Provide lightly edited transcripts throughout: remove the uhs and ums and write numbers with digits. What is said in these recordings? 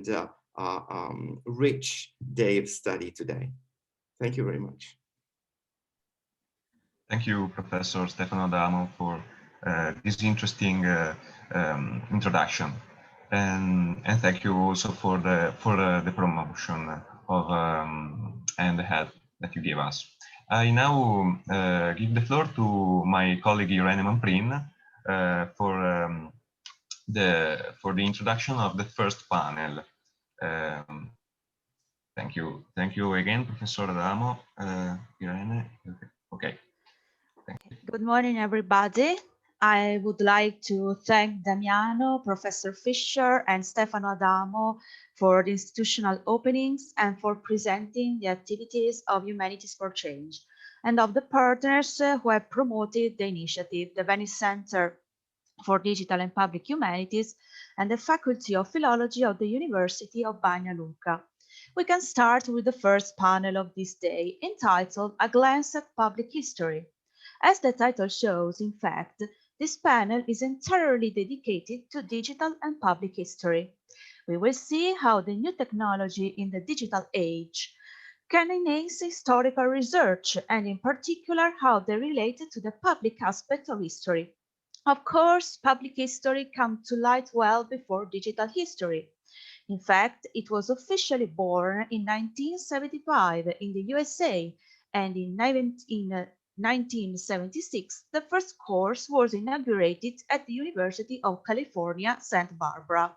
and rich day of study today. Thank you very much. Thank you, Professor Stefano Dall'Aglio, for this interesting introduction, and thank you also for the promotion of and the help that you gave us. I now give the floor to my colleague Irene Manprin for the introduction of the first panel. Thank you again, Professor Dall'Aglio. Irene, okay. Good morning, everybody. I would like to thank Damiano, Professor Fischer, and Stefano Adamo for the institutional openings and for presenting the activities of Humanities for Change, and of the partners who have promoted the initiative, the Venice Center for Digital and Public Humanities and the Faculty of Philology of the University of Banja Luka. We can start with the first panel of this day, entitled A Glance at Public History. As the title shows, in fact, this panel is entirely dedicated to digital and public history. We will see how the new technology in the digital age can enhance historical research, and in particular, how they relate to the public aspect of history. Of course, public history came to light well before digital history. In fact, it was officially born in 1975 in the USA, and in 1976, the first course was inaugurated at the University of California, Santa Barbara.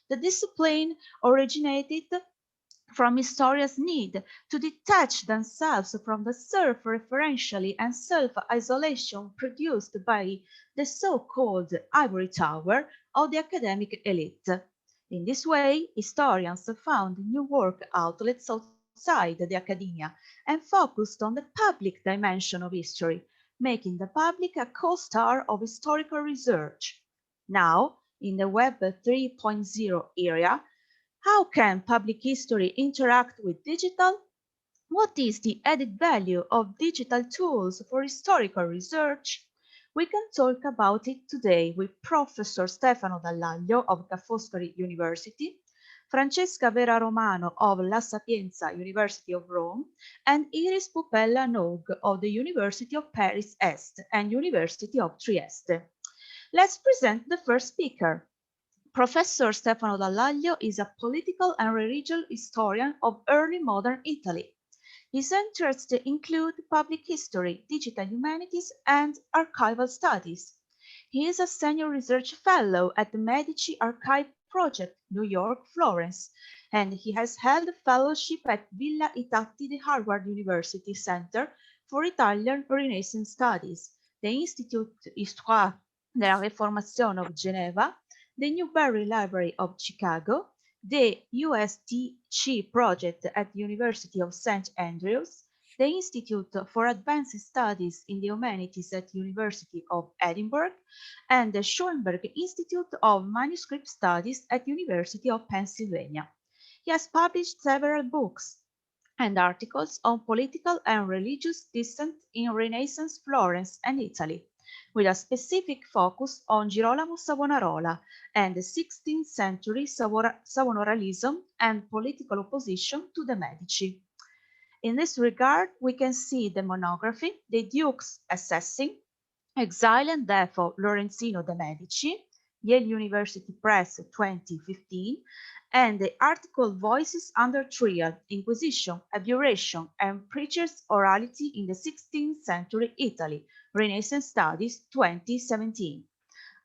The discipline originated from historians' need to detach themselves from the self-referentially and self-isolation produced by the so-called ivory tower of the academic elite. In this way, historians found new work outlets outside the academia and focused on the public dimension of history, making the public a co-star of historical research. Now, in the Web 3.0 era, how can public history interact with digital? What is the added value of digital tools for historical research? We can talk about it today with Professor Stefano Dall'Aglio of Ca Foscari University, Francesca Vera Romano of La Sapienza University of Rome, and Iris Pupella Nog of the University of Paris Est and University of Trieste. Let's present the first speaker. Professor Stefano Dall'Aglio is a political and religious historian of early modern Italy. His interests include public history, digital humanities, and archival studies. He is a senior research fellow at the Medici Archive Project, New York, Florence, and he has held a fellowship at Villa I Tatti di Harvard University Center for Italian Renaissance Studies, the Institut Histoire de la Réformation of Geneva, the Newberry Library of Chicago, the USTC project at the University of St. Andrews, the Institute for Advanced Studies in the Humanities at the University of Edinburgh, and the Schoenberg Institute of Manuscript Studies at the University of Pennsylvania. He has published several books and articles on political and religious dissent in Renaissance Florence and Italy, with a specific focus on Girolamo Savonarola and the 16th century Savonaralism and political opposition to the Medici. In this regard, we can see the monography, The Dukes Assessing, Exile and Death of Lorenzino de' Medici, Yale University Press 2015, and the article Voices Under Trial, Inquisition, Abjuration, and Preachers' Orality in the 16th Century Italy, Renaissance Studies 2017.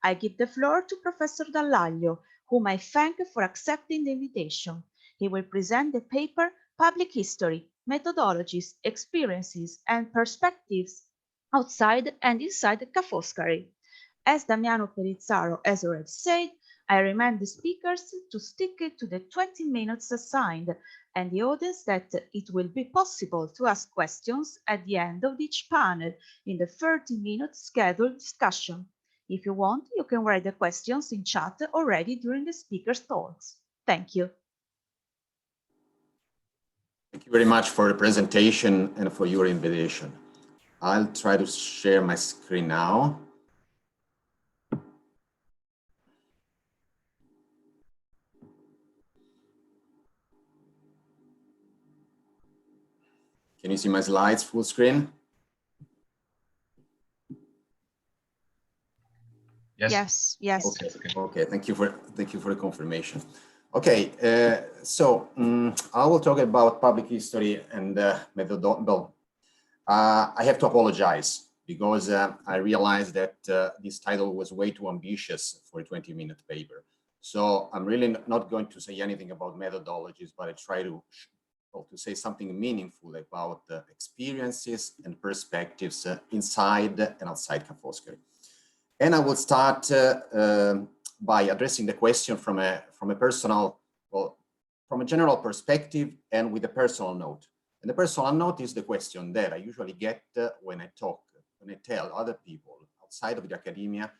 I give the floor to Professor Dall'Aglio, whom I thank for accepting the invitation. He will present the paper Public History, Methodologies, Experiences, and Perspectives Outside and Inside Ca Foscari. As Damiano Perizzaro has already said, I remind the speakers to stick to the 20 minutes assigned and the audience that it will be possible to ask questions at the end of each panel in the 30-minute scheduled discussion. If you want, you can write the questions in chat already during the speakers' talks. Thank you. Thank you very much for the presentation and for your invitation. I'll try to share my screen now. Can you see my slides full screen? Yes. Okay. Thank you for the confirmation. Okay, I will talk about public history and methodology. I have to apologize because I realized that this title was way too ambitious for a 20-minute paper. So I'm really not going to say anything about methodologies, but I try to say something meaningful about experiences and perspectives inside and outside Ca Foscari. And I will start by addressing the question from a personal, from a general perspective and with a personal note. And the personal note is the question that I usually get when I tell other people outside of the academia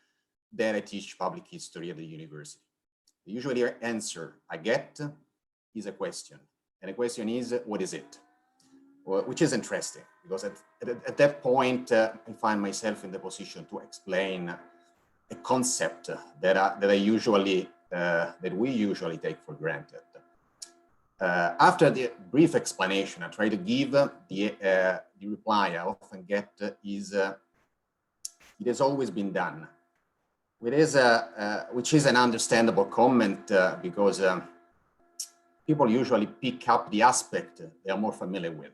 that I teach public history at the university. The usual answer I get is a question. And the question is, what is it? Which is interesting because at that point, I find myself in the position to explain a concept that we usually take for granted. After the brief explanation, I try to give the reply I often get is, it has always been done. Which is an understandable comment because people usually pick up the aspect they are more familiar with.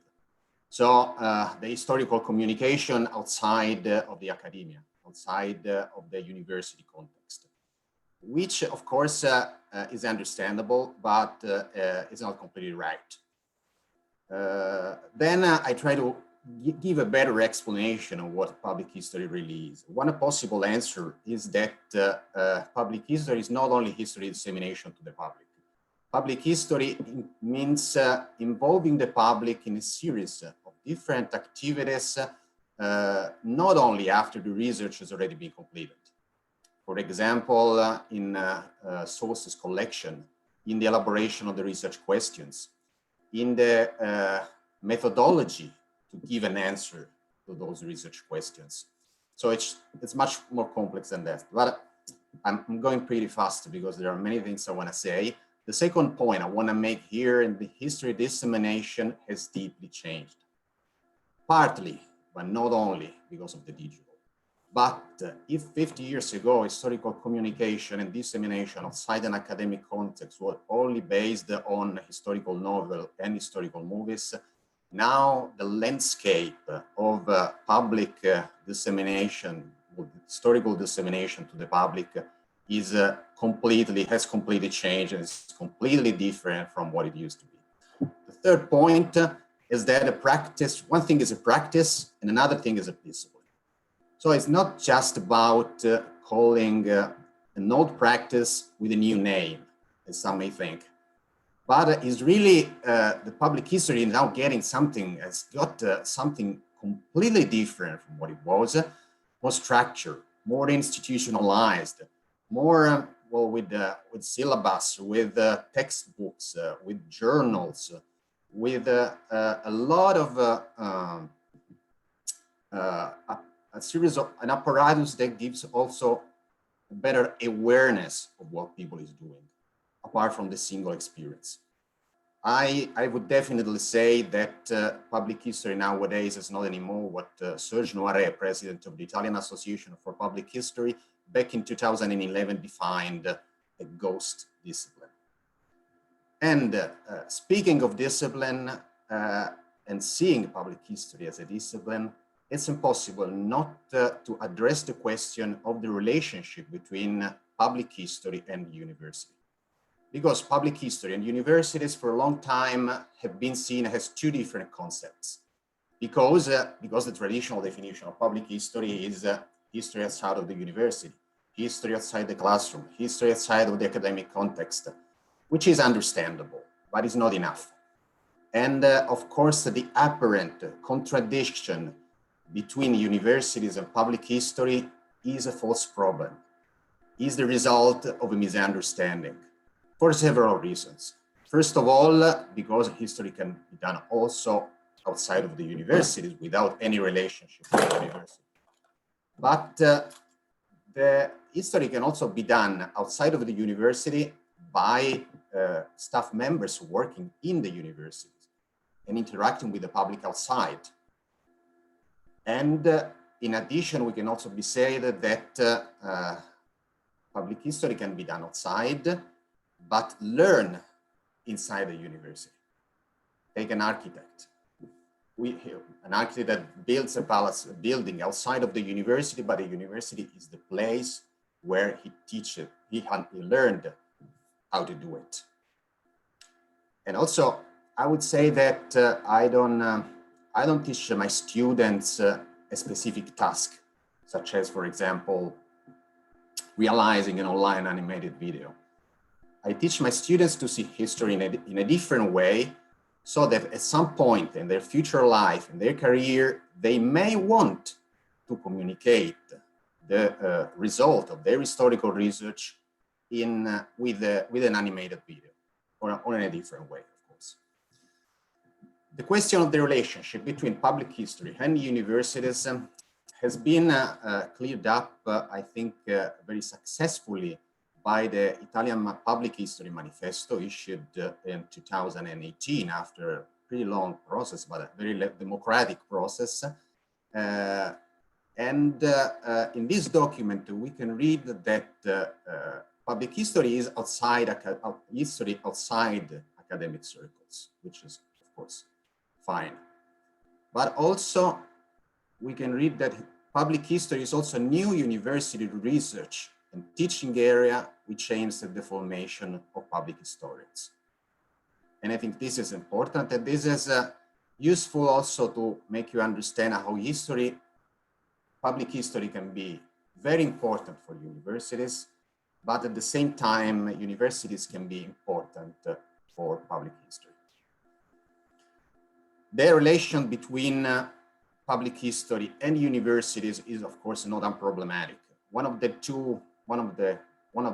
So the historical communication outside of the academia, outside of the university context, which of course is understandable, but is not completely right. Then I try to give a better explanation of what public history really is. One possible answer is that public history is not only history dissemination to the public. Public history means involving the public in a series of different activities, not only after the research has already been completed. For example, in sources collection, in the elaboration of the research questions, in the methodology to give an answer to those research questions. So it's much more complex than that. But I'm going pretty fast because there are many things I want to say. The second point I want to make here in the history dissemination has deeply changed. Partly, but not only because of the digital. But if 50 years ago, historical communication and dissemination outside an academic context were only based on historical novel and historical movies, now the landscape of public dissemination, historical dissemination to the public is has completely changed and is completely different from what it used to be. The third point is that a practice, one thing is a practice and another thing is a discipline. So it's not just about calling an old practice with a new name, as some may think, but it's really the public history now getting something, has got something completely different from what it was, more structured, more institutionalized, more with syllabus, with textbooks, with journals, with a lot of a series of an apparatus that gives also a better awareness of what people is doing, apart from the single experience. I would definitely say that public history nowadays is not anymore what Serge Noiret, president of the Italian Association for Public History, back in 2011 defined a ghost discipline. And speaking of discipline and seeing public history as a discipline, it's impossible not to address the question of the relationship between public history and university. Because public history and universities for a long time have been seen as two different concepts. Because the traditional definition of public history is history outside of the university, history outside the classroom, history outside of the academic context, which is understandable, but is not enough. And of course, the apparent contradiction between universities and public history is a false problem, is the result of a misunderstanding for several reasons. First of all, because history can be done also outside of the universities without any relationship with the university. But the history can also be done outside of the university by staff members working in the universities. and interacting with the public outside. And in addition, we can also be said that public history can be done outside, but learn inside the university. Take an architect. An architect that builds a palace, a building outside of the university, but the university is the place where he teaches, he learned how to do it. And also, I would say that I don't teach my students a specific task, such as, for example, realizing an online animated video. I teach my students to see history in a different way, so that at some point in their future life, in their career, they may want to communicate the result of their historical research with an animated video, or in a different way, of course. The question of the relationship between public history and universities has been cleared up, I think, very successfully by the Italian Public History Manifesto issued in 2018 after a pretty long process, but a very democratic process. In this document, we can read that public history is outside academic circles, which is, of course, fine. But also, we can read that public history is also new university research and teaching area which aims at the formation of public historians. And I think this is important, and this is useful also to make you understand how public history can be very important for universities, but at the same time, universities can be important for public history. The relation between public history and universities is, of course, not unproblematic. One of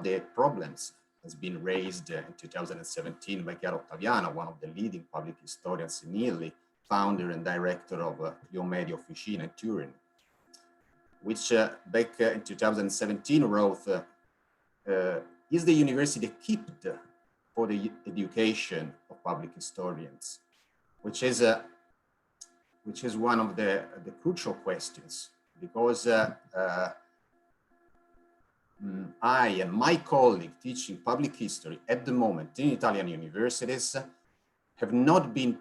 the problems has been raised in 2017 by Chiara Ottaviano, one of the leading public historians in Italy, founder and director of Media Officina in Turin, which back in 2017 wrote, is the university equipped for the education of public historians? Which is one of the crucial questions, because I and my colleague teaching public history at the moment in Italian universities have not been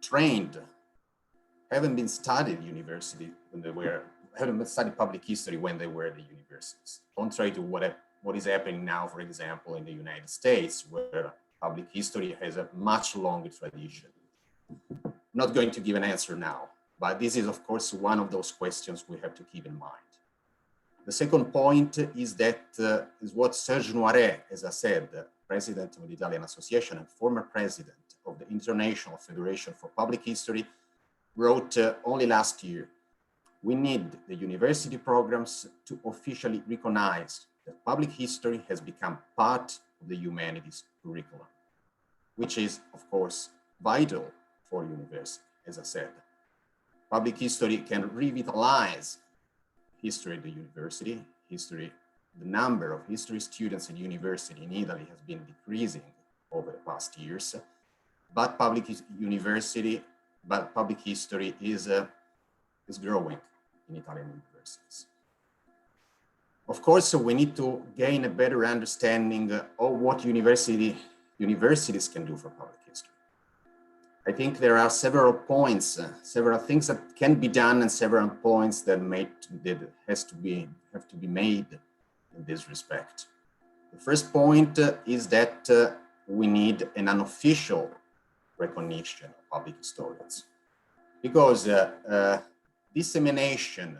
trained, haven't been studied university when they were, haven't been studied public history when they were at the universities. Contrary to what is happening now, for example, in the United States, where public history has a much longer tradition. I'm not going to give an answer now, but this is, of course, one of those questions we have to keep in mind. The second point is that is what Serge Noiret, as I said, president of the Italian Association and former president of the International Federation for Public History, wrote only last year. We need the university programs to officially recognize that public history has become part of the humanities curriculum, which is, of course, vital for university, as I said. Public history can revitalize history at the university. The number of history students in university in Italy has been decreasing over the past years, but public history is growing in Italian universities. Of course, we need to gain a better understanding of what universities can do for public history. I think there are several points, several things that can be done, and several points that have to be made in this respect. The first point is that we need an unofficial recognition of public historians, because dissemination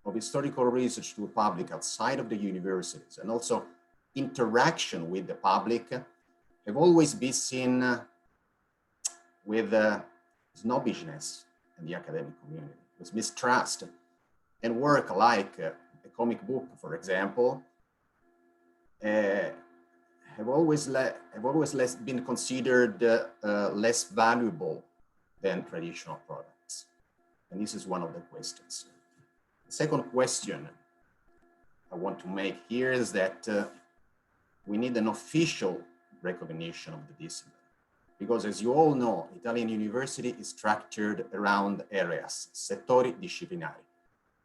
of historical research to the public outside of the universities, and also interaction with the public, have always been seen with snobbishness in the academic community, with mistrust, and work like a comic book, for example, have always been considered less valuable than traditional products. And this is one of the questions. The second question I want to make here is that we need an official recognition of the discipline. Because as you all know, Italian university is structured around areas, settori disciplinari.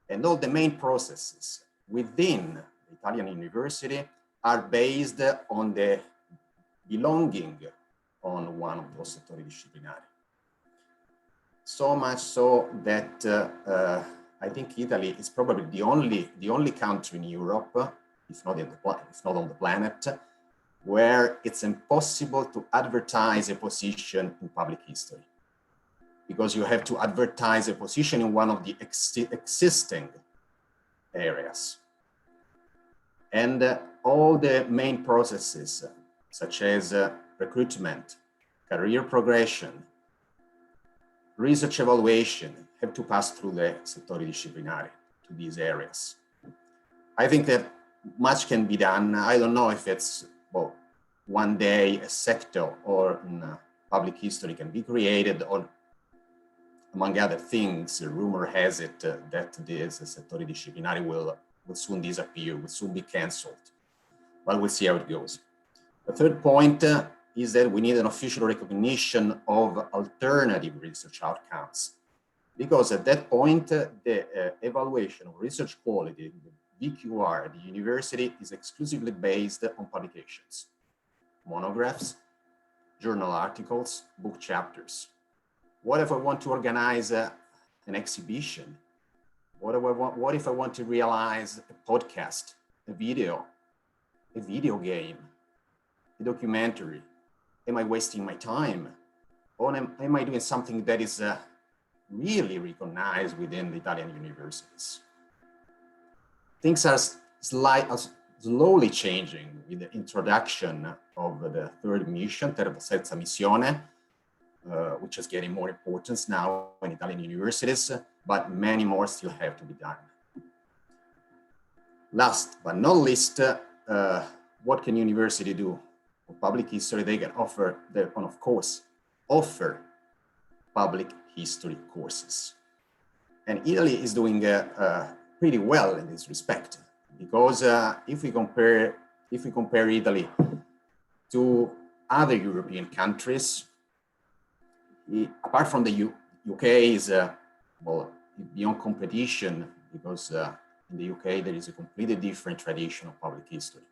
And all the main processes within the Italian university are based on the belonging on one of those settori disciplinari. So much so that I think Italy is probably the only country in Europe, if not on the planet, where it's impossible to advertise a position in public history, because you have to advertise a position in one of the existing areas. And all the main processes, such as recruitment, career progression, research evaluation, have to pass through the settori disciplinari to these areas. I think that much can be done. I don't know if it's, well, one day a sector or public history can be created, or among other things, a rumor has it that this settori disciplinari will soon disappear, will soon be cancelled. But we'll see how it goes. The third point is that we need an official recognition of alternative research outcomes, because at that point, the evaluation of research quality, the VQR at the university, is exclusively based on publications, monographs, journal articles, book chapters. What if I want to organize an exhibition? What if I want to realize a podcast, a video game, a documentary? Am I wasting my time? Or am I doing something that is really recognized within the Italian universities? Things are slowly changing with the introduction of the third mission, terza missione, which is getting more importance now in Italian universities, but many more still have to be done. Last but not least, what can university do? For public history, they can of course, offer public history courses. And Italy is doing pretty well in this respect, because if we compare Italy to other European countries, apart from the UK is well, beyond competition, because in the UK there is a completely different tradition of public history.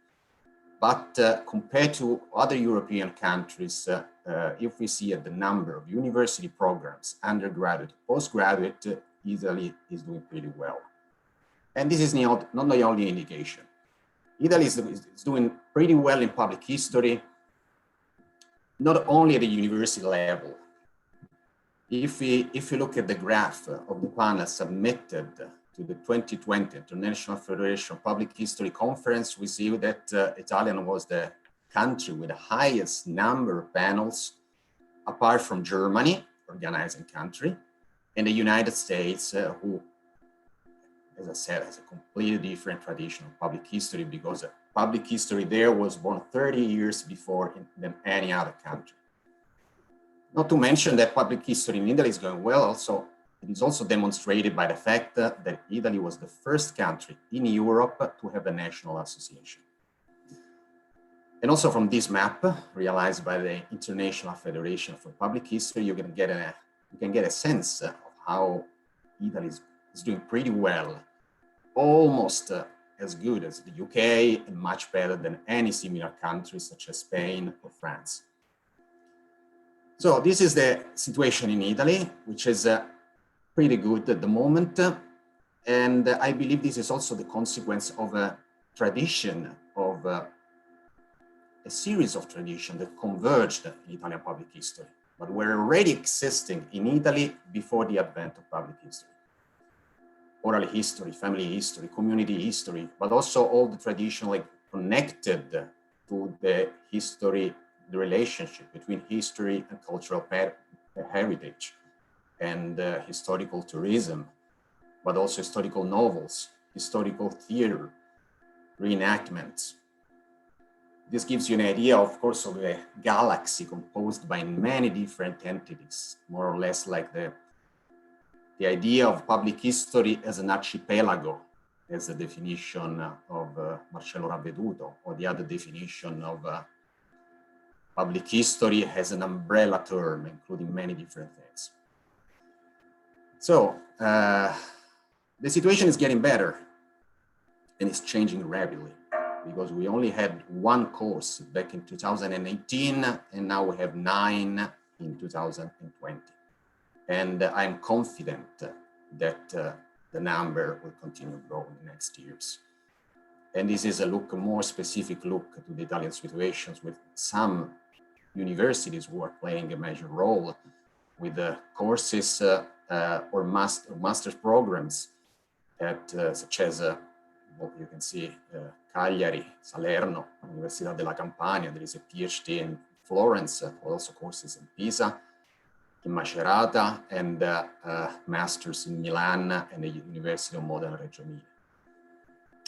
But compared to other European countries, if we see at the number of university programs, undergraduate, postgraduate, Italy is doing pretty well. And this is not the only indication. Italy is doing pretty well in public history, not only at the university level. If we look at the graph of the panel submitted to the 2020 International Federation of Public History Conference, we see that Italian was the country with the highest number of panels, apart from Germany, organizing country, and the United States, who, as I said, has a completely different tradition of public history, because public history there was born 30 years before than any other country. Not to mention that public history in Italy is going well. Also, it is also demonstrated by the fact that Italy was the first country in Europe to have a national association. And also from this map, realized by the International Federation for Public History, you can get a sense of how Italy is doing pretty well, almost as good as the UK, and much better than any similar countries such as Spain or France. So this is the situation in Italy, which is pretty good at the moment. And I believe this is also the consequence of a tradition, of a series of traditions that converged in Italian public history, but were already existing in Italy before the advent of public history. Oral history, family history, community history, but also all the tradition connected to the history, the relationship between history and cultural heritage, and historical tourism, but also historical novels, historical theater, reenactments. This gives you an idea, of course, of a galaxy composed by many different entities, more or less like the idea of public history as an archipelago, as the definition of Marcello Ravveduto, or the other definition of public history as an umbrella term, including many different things. So the situation is getting better and it's changing rapidly, because we only had one course back in 2018, and now we have 9 in 2020. And I'm confident that the number will continue growing next years. And this is a more specific look to the Italian situations, with some universities who are playing a major role with the courses or master's programs at such as what you can see, Cagliari, Salerno, Università della Campania. There is a PhD in Florence, also courses in Pisa, in Macerata, and masters in Milan and the University of Modena Reggio Emilia.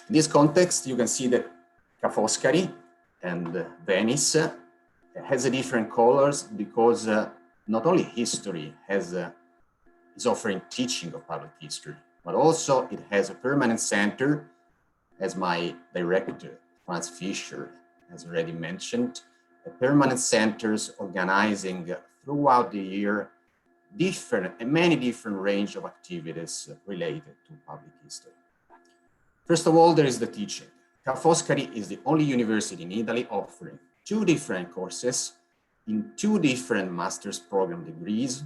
In this context, you can see that Ca Foscari and Venice has a different colors, because not only history is offering teaching of public history, but also it has a permanent center, as my director, Franz Fischer, has already mentioned, permanent centers organizing throughout the year many different range of activities related to public history. First of all, there is the teaching. Ca Foscari is the only university in Italy offering 2 different courses in 2 different master's program degrees,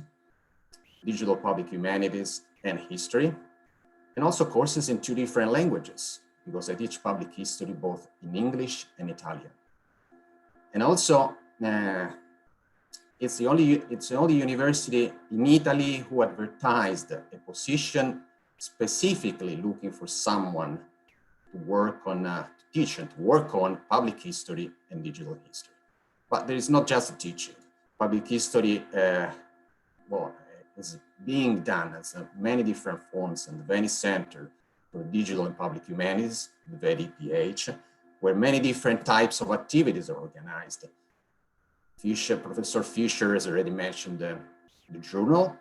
digital public humanities and history, and also courses in 2 different languages, because I teach public history both in English and Italian. And also, it's the only university in Italy who advertised a position specifically looking for someone to work on, to teach and to work on public history and digital history. But there is not just teaching. Public history is being done as many different forms in the Venice Center for Digital and Public Humanities, the VDPH, where many different types of activities are organized. Professor Fischer has already mentioned the journal.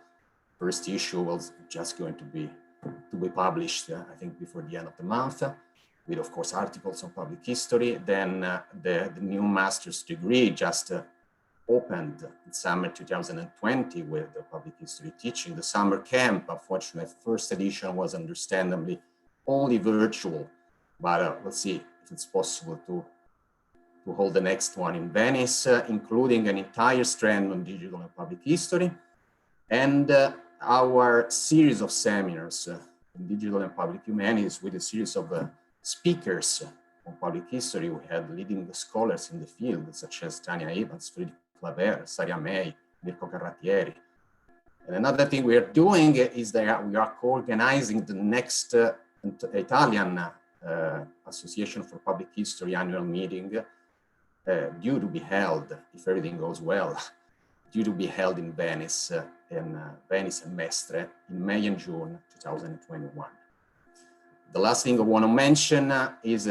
First issue was just going to be published, I think, before the end of the month, with, of course, articles on public history. Then the new master's degree just opened in summer 2020 with the public history teaching. The summer camp, unfortunately, first edition was understandably only virtual, but let's see if it's possible to hold the next one in Venice, including an entire strand on digital and public history, and our series of seminars in digital and public humanities with a series of speakers on public history. We had leading scholars in the field, such as Tania Evans, Friedrich Claver, Saria May, Mirko Carrattieri. And another thing we are doing is that we are co-organizing the next Italian Association for Public History annual meeting, due to be held, if everything goes well, due to be held in Venice, Venice and Mestre in May and June 2021. The last thing I want to mention is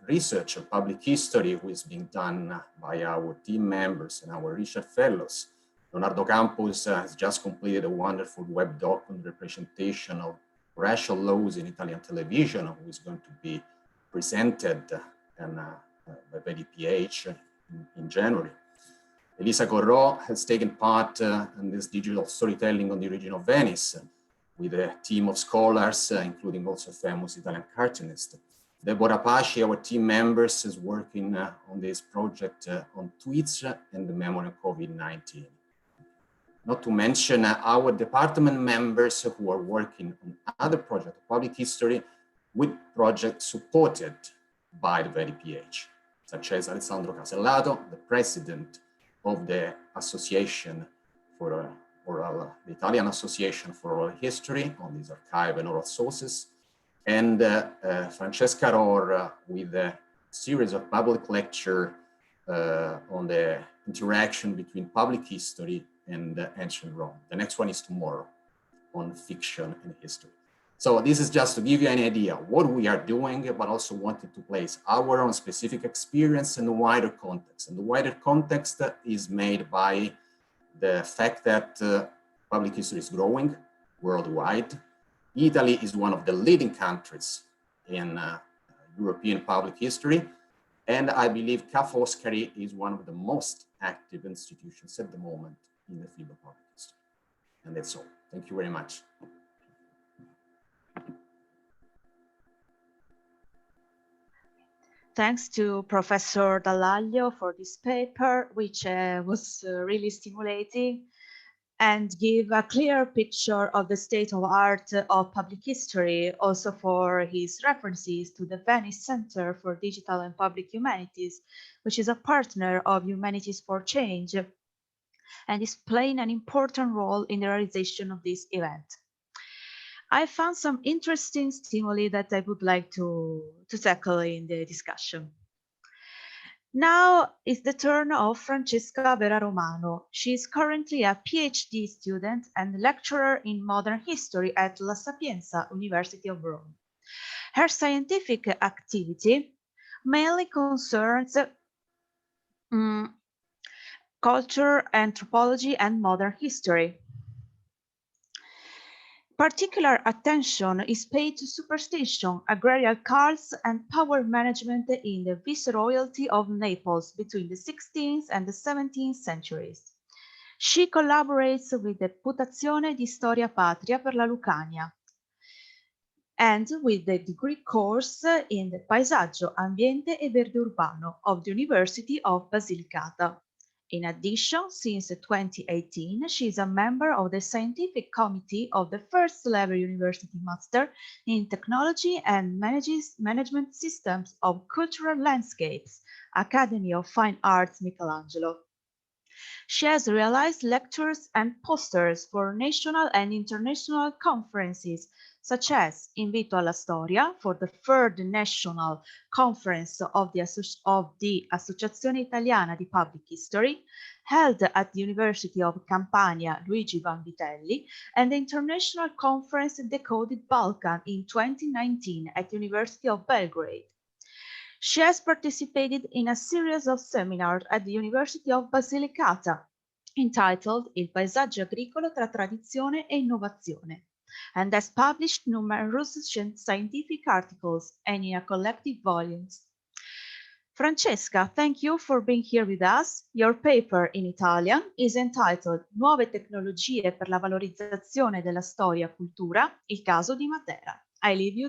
research of public history, which is being done by our team members and our research fellows. Leonardo Campos has just completed a wonderful web doc on the representation of racial laws in Italian television, who is going to be presented by VDPH in January. Elisa Corro has taken part in this digital storytelling on the origin of Venice with a team of scholars, including also a famous Italian cartoonist. Deborah Pasci, our team members, is working on this project on tweets and the memory of COVID-19. Not to mention our department members who are working on other projects of public history with projects supported by the VDPH, such as Alessandro Casellato, the president of the Association for the Italian Association for Oral History on these archive and oral sources, and Francesca Rohr with a series of public lecture on the interaction between public history and ancient Rome. The next one is tomorrow on fiction and history. So this is just to give you an idea what we are doing, but also wanted to place our own specific experience in the wider context. And the wider context is made by the fact that public history is growing worldwide. Italy is one of the leading countries in European public history. And I believe Ca Foscari is one of the most active institutions at the moment in the field of public history. And that's all. Thank you very much. Thanks to Professor Dall'Aglio for this paper, which was really stimulating and give a clear picture of the state of art of public history, also for his references to the Venice Center for Digital and Public Humanities, which is a partner of Humanities for Change and is playing an important role in the realization of this event. I found some interesting stimuli that I would like to tackle in the discussion. Now is the turn of Francesca Vera Romano. She is currently a PhD student and lecturer in modern history at La Sapienza University of Rome. Her scientific activity mainly concerns culture, anthropology, and modern history. Particular attention is paid to superstition, agrarian cults, and power management in the viceroyalty of Naples between the 16th and the 17th centuries. She collaborates with the Putazione di Storia Patria per la Lucania and with the degree course in the Paesaggio, Ambiente e Verde Urbano of the University of Basilicata. In addition, since 2018, she is a member of the scientific committee of the first level university master in technology and management systems of cultural landscapes, Academy of Fine Arts Michelangelo. She has realized lectures and posters for national and international conferences, such as Invito alla Storia for the third national conference of the Associazione Italiana di Public History, held at the University of Campania Luigi Vanvitelli, and the International Conference Decoded Balkan in 2019 at the University of Belgrade. She has participated in a series of seminars at the University of Basilicata entitled Il paesaggio agricolo tra tradizione e innovazione, and has published numerous scientific articles and in a collective volumes. Francesca, thank you for being here with us. Your paper in Italian is entitled Nuove tecnologie per la valorizzazione della storia cultura, il caso di Matera. I leave you